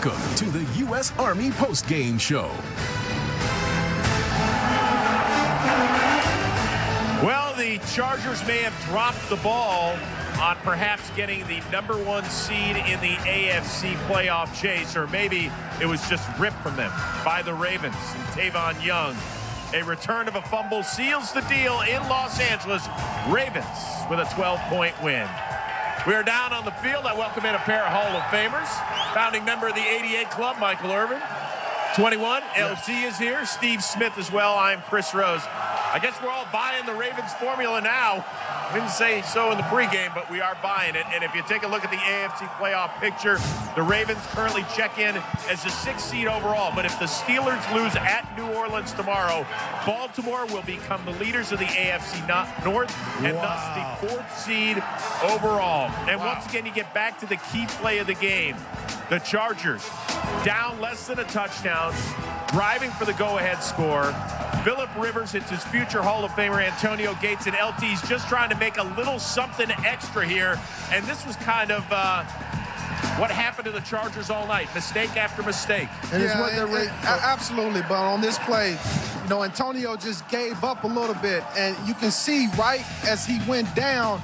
Welcome to the U.S. Army Postgame Show. Well, the Chargers may have dropped the ball on perhaps getting the #1 seed in the AFC playoff chase, or maybe it was just ripped from them by the Ravens and Tavon Young. A return of a fumble seals the deal in Los Angeles. Ravens with a 12-point win. We are down on the field. I welcome in a pair of Hall of Famers. Founding member of the 88 Club, Michael Irvin. 21, LT is here. Steve Smith as well. I'm Chris Rose. I guess we're all buying the Ravens formula now. I didn't say so in the pregame, but we are buying it. And if you take a look at the AFC playoff picture, the Ravens currently check in as the 6th seed overall. But if the Steelers lose at New Orleans tomorrow, Baltimore will become the leaders of the AFC North and thus the 4th seed overall. And once again, you get back to the key play of the game. The Chargers down less than a touchdown, driving for the go-ahead score. Phillip Rivers hits his future Hall of Famer Antonio Gates, and LT's just trying to make a little something extra here. And this was kind of what happened to the Chargers all night. Mistake after mistake. And it's what absolutely, but on this play, you know, Antonio just gave up a little bit. And you can see right as he went down,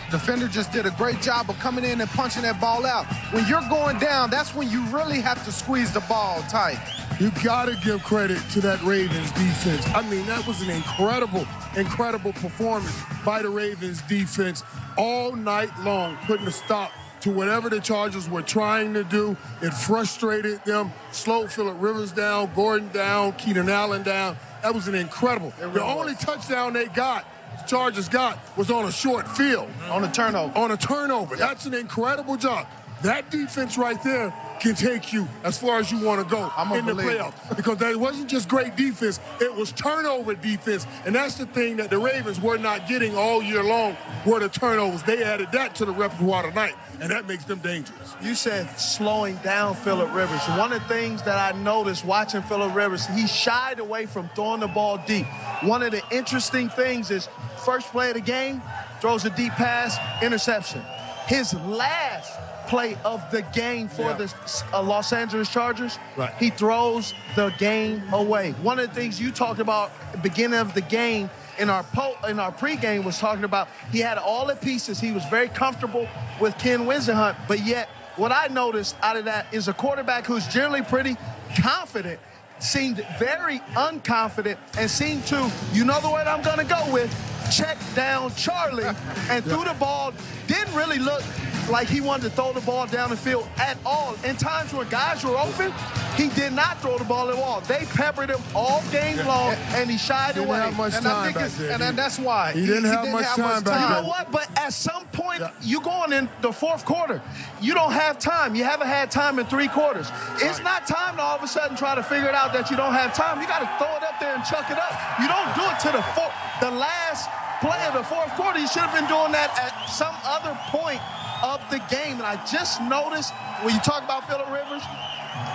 defender just did a great job of coming in and punching that ball out. When you're going down, that's when you really have to squeeze the ball tight. You got to give credit to that Ravens defense. I mean, that was an incredible performance by the Ravens defense all night long, putting a stop to whatever the Chargers were trying to do. It frustrated them, slowed Phillip Rivers down, Gordon down, Keenan Allen down. That was an incredible. The only touchdown the Chargers got was on a short field. On a turnover. On a turnover. Yep. That's an incredible job. That defense right there can take you as far as you want to go in the playoffs. Because that wasn't just great defense, it was turnover defense. And that's the thing that the Ravens were not getting all year long, were the turnovers. They added that to the repertoire tonight, and that makes them dangerous. You said slowing down Phillip Rivers. One of the things that I noticed watching Phillip Rivers, he shied away from throwing the ball deep. One of the interesting things is first play of the game, throws a deep pass, interception. His last play of the game for the Los Angeles Chargers, he throws the game away. One of the things you talked about at the beginning of the game in our pregame was talking about he had all the pieces. He was very comfortable with Ken Wisenhunt, but yet what I noticed out of that is a quarterback who's generally pretty confident seemed very unconfident and seemed to, you know the word I'm going to go with, check down Charlie and threw the ball. Didn't really look like he wanted to throw the ball down the field at all. In times where guys were open, he did not throw the ball at all. They peppered him all game long, and he shied away. Didn't have much time back there. And that's why. He didn't have much time back there. You know what? But at some point, you going in the 4th quarter. You don't have time. You haven't had time in 3 quarters. It's not time to all of a sudden try to figure it out that you don't have time. You got to throw it up there and chuck it up. You don't do it to the last play of the 4th quarter. You should have been doing that at some other point of the game. And I just noticed when you talk about Phillip Rivers,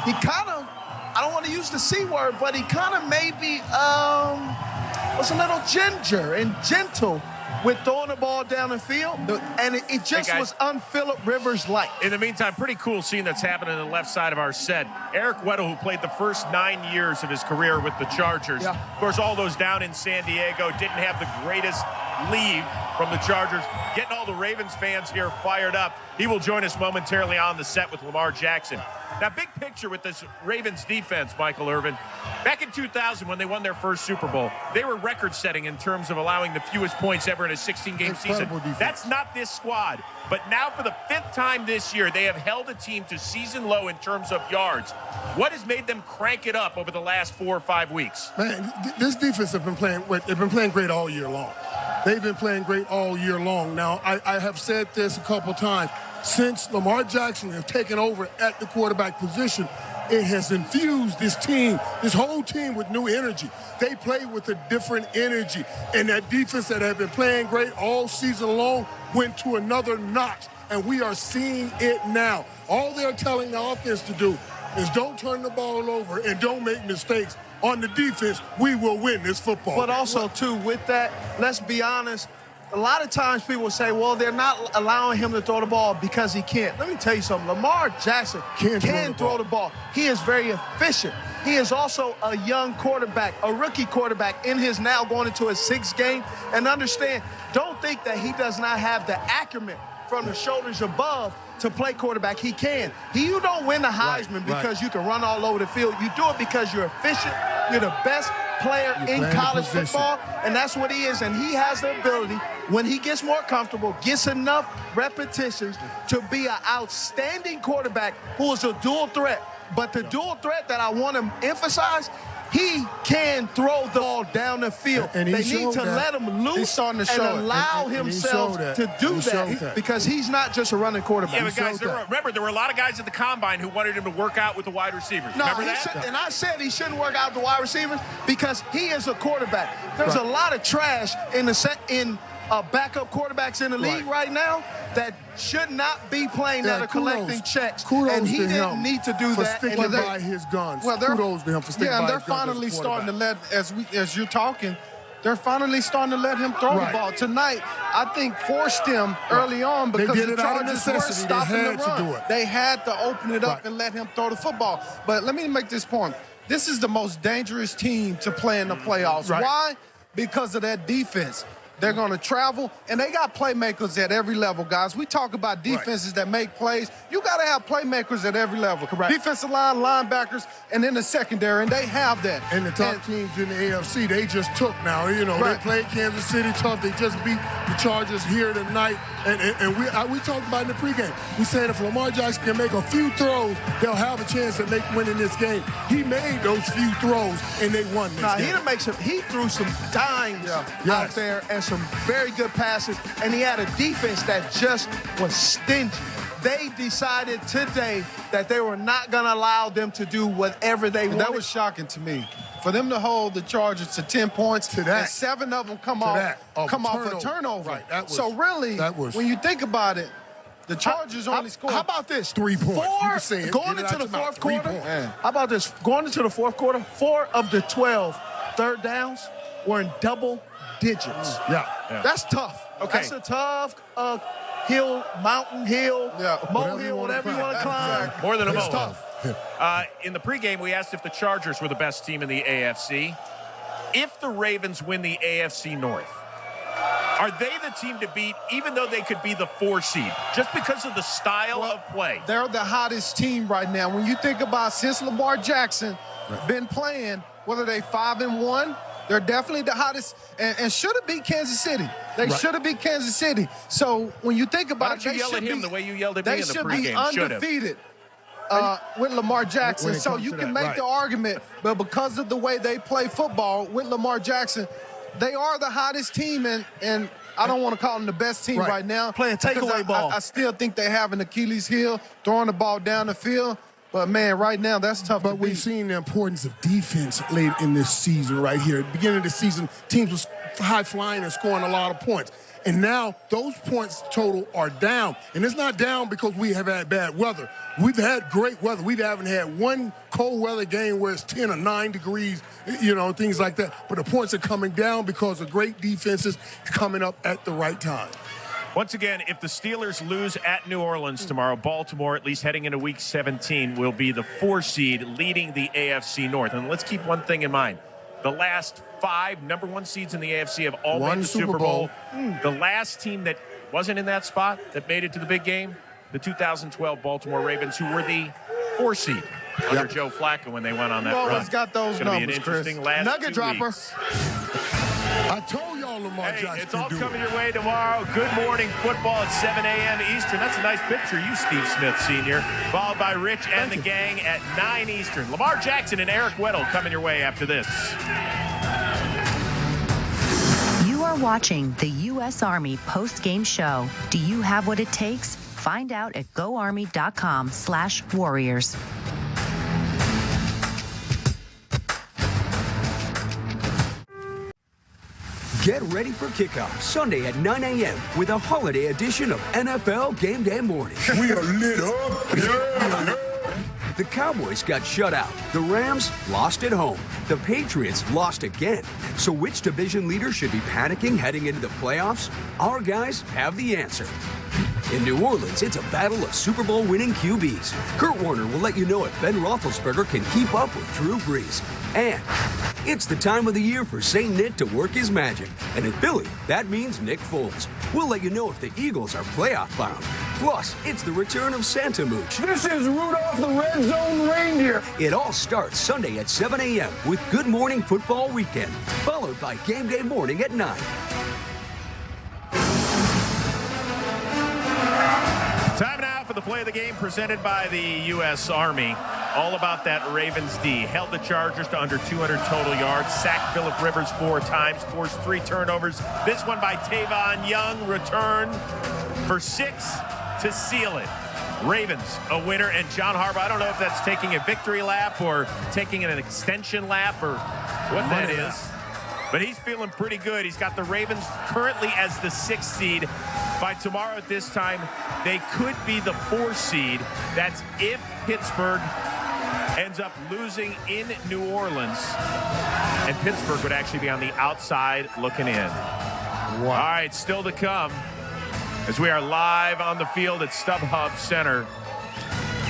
he kind of, I don't want to use the C word, but he kind of maybe was a little ginger and gentle with throwing the ball down the field. And it just was un-Phillip Rivers-like. In the meantime, pretty cool scene that's happening on the left side of our set. Eric Weddle, who played the first 9 years of his career with the Chargers. Of course, all those down in San Diego, didn't have the greatest leave from the Chargers. Getting all the Ravens fans here fired up. He will join us momentarily on the set with Lamar Jackson. Now, big picture with this Ravens defense, Michael Irvin. Back in 2000, when they won their first Super Bowl, they were record-setting in terms of allowing the fewest points ever in a 16-game season. Defense. That's not this squad. But now for the 5th time this year, they have held a team to season low in terms of yards. What has made them crank it up over the last 4 or 5 weeks? Man, this defense have been playing. They've been playing great all year long. They've been playing great all year long. Now, I have said this a couple times. Since Lamar Jackson has taken over at the quarterback position, it has infused this team, this whole team, with new energy. They play with a different energy. And that defense that had been playing great all season long went to another notch. And we are seeing it now. All they're telling the offense to do is don't turn the ball over and don't make mistakes. On the defense, we will win this football. But also, too, with that, let's be honest, a lot of times people say, well, they're not allowing him to throw the ball because he can't. Let me tell you something. Lamar Jackson can throw the ball. He is very efficient. He is also a young quarterback, a rookie quarterback in his now going into his 6th game. And understand, don't think that he does not have the acumen from the shoulders above to play quarterback. He can. You don't win the Heisman because you can run all over the field. You do it because you're efficient. You're the best player in college football, and that's what he is. And he has the ability, when he gets more comfortable, gets enough repetitions, to be an outstanding quarterback who is a dual threat. But the dual threat that I want to emphasize, he can throw the ball down the field. And they need to let him loose and allow himself to do that because he's not just a running quarterback. Yeah, but guys, remember, there were a lot of guys at the Combine who wanted him to work out with the wide receivers. Remember that? And I said he shouldn't work out with the wide receivers because he is a quarterback. There's a lot of trash in backup quarterbacks in the league right now that should not be playing that are collecting checks. And he didn't need to do that. For sticking by his guns. Kudos to him for sticking by his guns. Yeah, and they're finally starting to let, as you're talking, they're finally starting to let him throw the ball. Tonight, I think, forced him early on because the Chargers were stopping the run. They had to open it up and let him throw the football. But let me make this point. This is the most dangerous team to play in the playoffs. Why? Because of that defense. They're going to travel, and they got playmakers at every level, guys. We talk about defenses that make plays. You got to have playmakers at every level. Defensive line, linebackers, and in the secondary, and they have that. And the top teams in the AFC, they just took now. You know, they played Kansas City tough. They just beat the Chargers here tonight. And we talked about in the pregame. We said if Lamar Jackson can make a few throws, they'll have a chance at winning this game. He made those few throws, and they won this game. He threw some dimes out there and some very good passes, and he had a defense that just was stingy. They decided today that they were not going to allow them to do whatever they wanted. That was shocking to me. For them to hold the Chargers to 10 points, and 7 of them come off a turnover. So really, when you think about it, the Chargers only scored. How about this? 3 points. Going into the fourth quarter. How about this? Going into the fourth quarter, 4 of the 12 third downs were in double digits. That's tough. Okay. That's a tough mountain hill, molehill, whatever you want to climb. More than a molehill. In the pregame, we asked if the Chargers were the best team in the AFC. If the Ravens win the AFC North, are they the team to beat, even though they could be the 4 seed, just because of the style of play? They're the hottest team right now. When you think about since Lamar Jackson been playing, whether they 5-1, they're definitely the hottest, and should have beat Kansas City. They should have beat Kansas City. So when you think about it, they should be the way you yelled at me in the pregame. They should be undefeated with Lamar Jackson. So you can make the argument, but because of the way they play football with Lamar Jackson, they are the hottest team, and I don't want to call them the best team right now. Playing takeaway ball. I still think they have an Achilles heel, throwing the ball down the field. But, man, right now, that's tough to beat. But we've seen the importance of defense late in this season right here. At the beginning of the season, teams were high-flying and scoring a lot of points. And now those points total are down. And it's not down because we have had bad weather. We've had great weather. We haven't had one cold weather game where it's 10 or 9 degrees, things like that. But the points are coming down because of great defenses coming up at the right time. Once again, if the Steelers lose at New Orleans tomorrow, Baltimore, at least heading into Week 17, will be the 4 seed leading the AFC North. And let's keep one thing in mind. The last 5 number 1 seeds in the AFC have all made the Super Bowl. The last team that wasn't in that spot, that made it to the big game, the 2012 Baltimore Ravens, who were the 4 seed under Joe Flacco when they went on that run. Always got those numbers, It's going to be an interesting last Nugget 2 dropper. weeks. I told y'all Lamar Jackson it's all coming your way tomorrow. Good morning football at 7 a.m. Eastern. That's a nice picture, you, Steve Smith Sr., followed by Rich and the gang at 9 Eastern. Lamar Jackson and Eric Weddle coming your way after this. You are watching the U.S. Army post-game show. Do you have what it takes? Find out at goarmy.com/warriors. Get ready for kickoff Sunday at 9 a.m. with a holiday edition of NFL Game Day Morning. We are lit up. The Cowboys got shut out. The Rams lost at home. The Patriots lost again. So which division leader should be panicking heading into the playoffs? Our guys have the answer. In New Orleans, it's a battle of Super Bowl winning QBs. Kurt Warner will let you know if Ben Roethlisberger can keep up with Drew Brees. And it's the time of the year for St. Nick to work his magic. And in Philly, that means Nick Foles. We'll let you know if the Eagles are playoff bound. Plus, it's the return of Santa Mooch. This is Rudolph the Red Zone Reindeer. It all starts Sunday at 7 a.m. with Good Morning Football Weekend, followed by Game Day Morning at 9. Time now for the play of the game presented by the U.S. Army. All about that Ravens D. Held the Chargers to under 200 total yards. Sacked Phillip Rivers 4 times. Forced 3 turnovers. This one by Tavon Young. Return for 6 to seal it. Ravens a winner. And John Harbaugh, I don't know if that's taking a victory lap or taking an extension lap or what that is. But he's feeling pretty good. He's got the Ravens currently as the 6th seed. By tomorrow at this time, they could be the 4th seed. That's if Pittsburgh ends up losing in New Orleans. And Pittsburgh would actually be on the outside looking in. Wow. All right, still to come as we are live on the field at StubHub Center.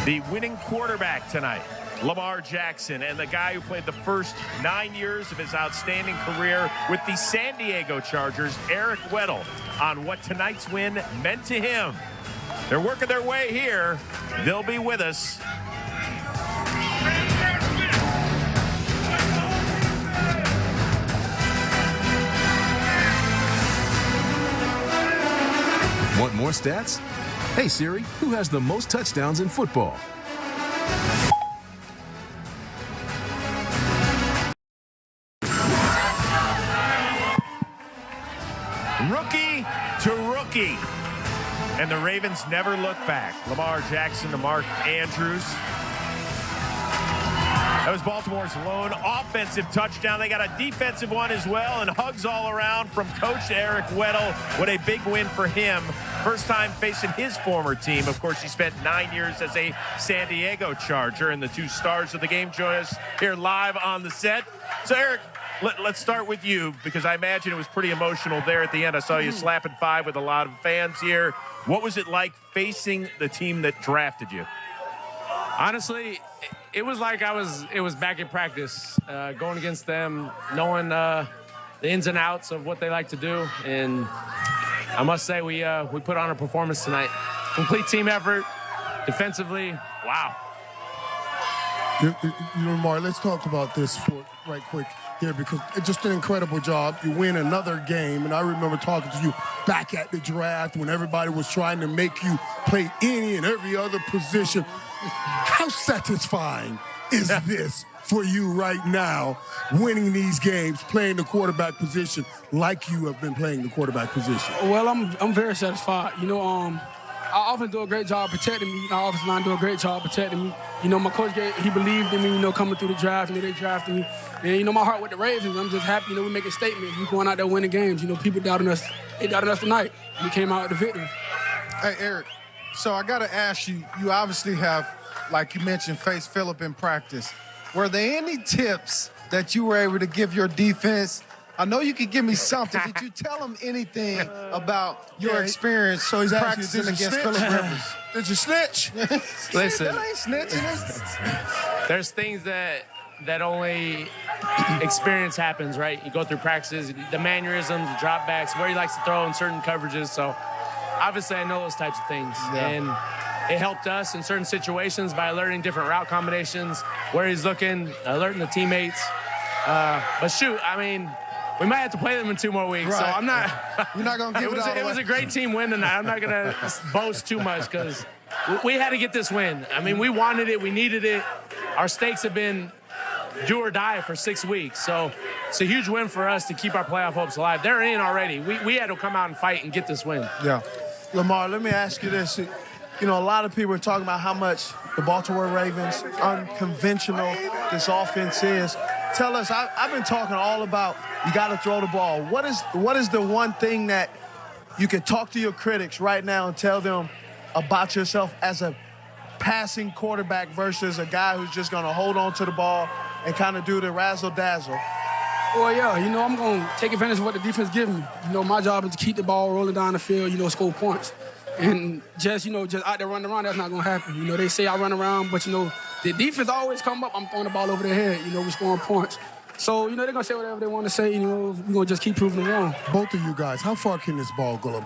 The winning quarterback tonight, Lamar Jackson, and the guy who played the first 9 years of his outstanding career with the San Diego Chargers, Eric Weddle, on what tonight's win meant to him. They're working their way here. They'll be with us. Want more stats? Hey Siri, who has the most touchdowns in football? Rookie to rookie. And the Ravens never look back. Lamar Jackson to Mark Andrews. That was Baltimore's lone offensive touchdown. They got a defensive one as well, and hugs all around from Coach Eric Weddle. What a big win for him. First time facing his former team. Of course, he spent 9 years as a San Diego Charger, and the 2 stars of the game join us here live on the set. So, Eric, let's start with you, because I imagine it was pretty emotional there at the end. I saw you slapping 5 with a lot of fans here. What was it like facing the team that drafted you? Honestly, it was like it was back in practice, going against them, knowing the ins and outs of what they like to do. And I must say we put on a performance tonight. Complete team effort, defensively. Wow. You know, Mark, let's talk about this right quick here, because it's just an incredible job. You win another game, and I remember talking to you back at the draft when everybody was trying to make you play any and every other position. How satisfying is this for you right now, winning these games, playing the quarterback position like you have been playing the quarterback position? Well, I'm very satisfied. You know, our offense do a great job protecting me. Our offensive line do a great job protecting me. You know, my coach, he believed in me, you know, coming through the draft. You know, they drafted me. And, you know, my heart with the Ravens, I'm just happy, you know, we make a statement. We going out there winning games. You know, people doubted us. They doubted us tonight. We came out with the victory. Hey, Eric, so I got to ask you, you obviously have, like you mentioned, faced Phillip in practice. Were there any tips that you were able to give your defense? I know you could give me something. Did you tell him anything about your experience practicing against Phillip Rivers? Did you snitch? Listen, That ain't snitching. there's things that only experience happens, right? You go through practices, the mannerisms, the drop backs, where he likes to throw in certain coverages. So obviously I know those types of things. Yeah. And it helped us in certain situations by learning different route combinations, where he's looking, alerting the teammates. But shoot, I mean, we might have to play them in 2 more weeks, right. So I'm not. You're not gonna give it was a great team win tonight. I'm not gonna boast too much, because we had to get this win. I mean, we wanted it, we needed it. Our stakes have been do or die for 6 weeks, so it's a huge win for us to keep our playoff hopes alive. They're in already. We had to come out and fight and get this win. Yeah. Lamar, let me ask you this. You know, a lot of people are talking about how much the Baltimore Ravens, unconventional this offense is. Tell us, I've been talking all about you got to throw the ball. What is the one thing that you can talk to your critics right now and tell them about yourself as a passing quarterback versus a guy who's just going to hold on to the ball and kind of do the razzle-dazzle? Well, yeah, I'm going to take advantage of what the defense gives me. My job is to keep the ball rolling down the field, score points. And just out there running around, that's not going to happen. They say I run around, but, the defense always come up, I'm throwing the ball over their head, we're scoring points. So, they're going to say whatever they want to say, we're going to just keep proving them wrong. Both of you guys, how far can this ball go?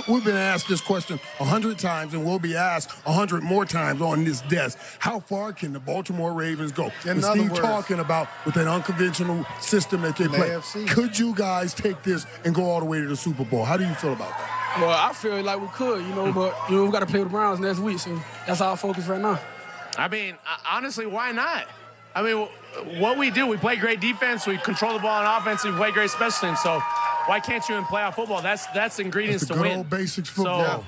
We've been asked this question 100 times, and we'll be asked 100 more times on this desk. How far can the Baltimore Ravens go? And Steve talking about with that unconventional system that they play. AFC. Could you guys take this and go all the way to the Super Bowl? How do you feel about that? Well, I feel like we could, but, we got to play with the Browns next week, so that's our focus right now. I mean, honestly, why not? I mean, what we do, we play great defense, we control the ball on offense, we play great special teams. So why can't you in playoff football? That's ingredients to win. Good old basics football.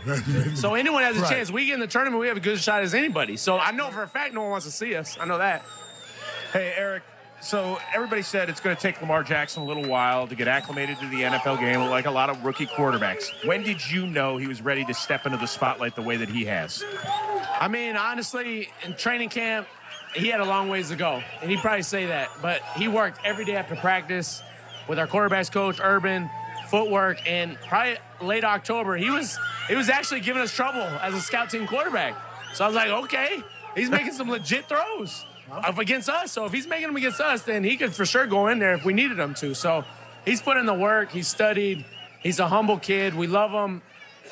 So anyone has a chance. We get in the tournament, we have a good shot as anybody. So I know for a fact no one wants to see us. I know that. Hey, Eric, so everybody said it's going to take Lamar Jackson a little while to get acclimated to the NFL game, like a lot of rookie quarterbacks. When did you know he was ready to step into the spotlight the way that he has? I mean, honestly, in training camp, he had a long ways to go, and he'd probably say that. But he worked every day after practice with our quarterbacks coach, Urban, footwork, and probably late October, he was actually giving us trouble as a scout team quarterback. So I was like, okay, he's making some legit throws against us. So if he's making them against us, then he could for sure go in there if we needed him to. So he's put in the work. He's studied. He's a humble kid. We love him.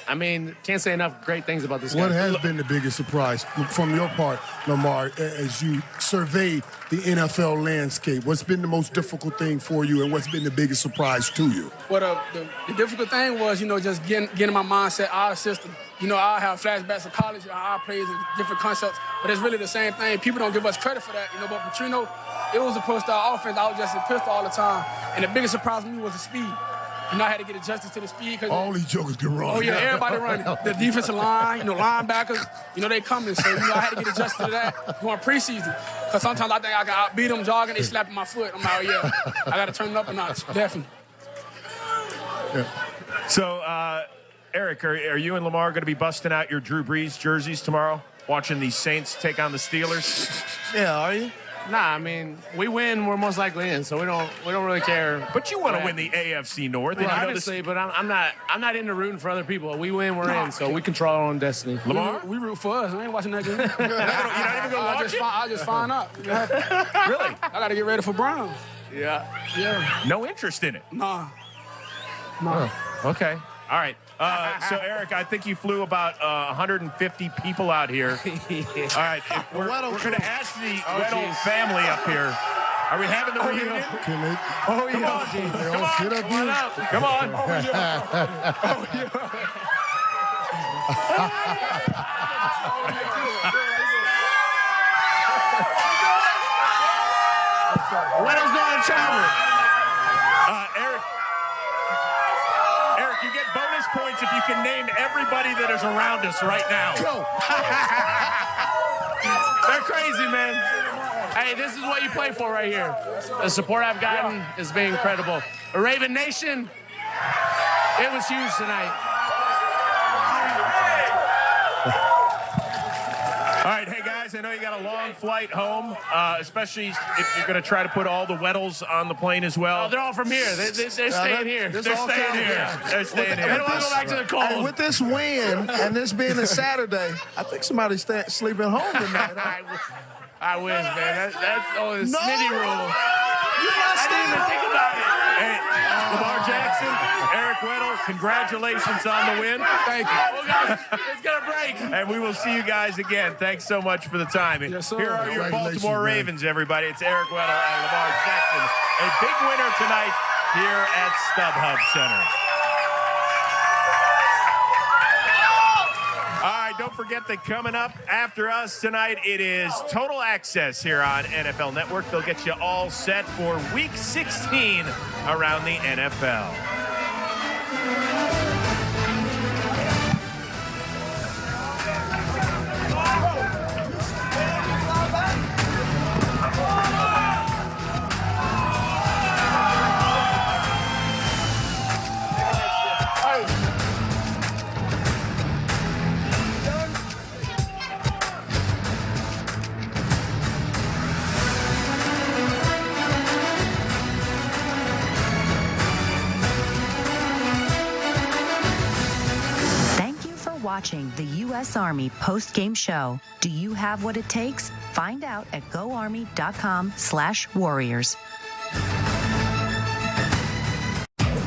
I mean, can't say enough great things about this guy. What has been the biggest surprise from your part, Lamar, as you survey the NFL landscape? What's been the most difficult thing for you, and what's been the biggest surprise to you? Well, the difficult thing was, just getting my mindset, our system. I have flashbacks of college, our plays and different concepts, but it's really the same thing. People don't give us credit for that, but it was a pro-style offense. I was just a pistol all the time, and the biggest surprise to me was the speed. I had to get adjusted to the speed. All these jokers can run. Oh, yeah, everybody running. The defensive line, linebackers, they coming. So, I had to get adjusted to that going preseason. Because sometimes I think I can outbeat them jogging, they slapping my foot. I'm like, oh, yeah, I got to turn it up a notch, definitely. Yeah. So, Eric, are you and Lamar going to be busting out your Drew Brees jerseys tomorrow, watching the Saints take on the Steelers? Yeah, are you? Nah, I mean, we win, we're most likely in, so we don't really care. But you want to win the AFC North, and obviously. But I'm not into rooting for other people. We win, we're in, so we control our own destiny. Lamar, we root for us. I ain't watching that game. You're not even going to watch it? I just find out. Really? I got to get ready for Browns. Yeah. No interest in it. Nah. Oh, okay. All right. So, Eric, I think you flew about 150 people out here. All right. We're going to ask the Weddle family up here. Are we having the reunion? Can they? Oh, yeah. Come on. Come on. Oh, yeah. Oh, yeah. Weddle's going to travel. Eric, you get bonus points if you can name everybody that is around us right now. Go. They're crazy, man. Hey, this is what you play for right here. The support I've gotten has been incredible. The Raven Nation, it was huge tonight. All right, hey, guys, I know you got a long flight home, especially if you're going to try to put all the Weddles on the plane as well. Oh, they're all from here. They're staying here. They're staying here. They're staying here. They don't want to go back to the cold. And with this win and this being a Saturday, I think somebody's sleeping home tonight. I wish, man. That's the Smitty rule. I didn't even think about it. Hey, Lamar Jackson, Eric Weddle, congratulations on the win. Thank you. Oh, God, it's going to break. And we will see you guys again. Thanks so much for the time. Yes, sir. Here are your Baltimore Ravens, everybody. It's Eric Weddle and Lamar Jackson. A big winner tonight here at StubHub Center. All right, don't forget that coming up after us tonight, it is Total Access here on NFL Network. They'll get you all set for Week 16 around the NFL. watching the U.S. Army post-game show. Do you have what it takes? Find out at goarmy.com/warriors.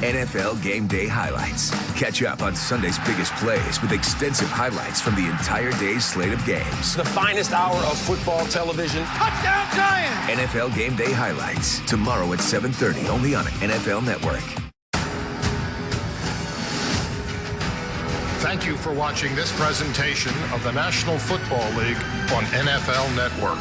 NFL Game Day highlights. Catch up on Sunday's biggest plays with extensive highlights from the entire day's slate of games. The finest hour of football television. Touchdown Giants! NFL Game Day highlights. Tomorrow at 7:30, only on NFL Network. Thank you for watching this presentation of the National Football League on NFL Network.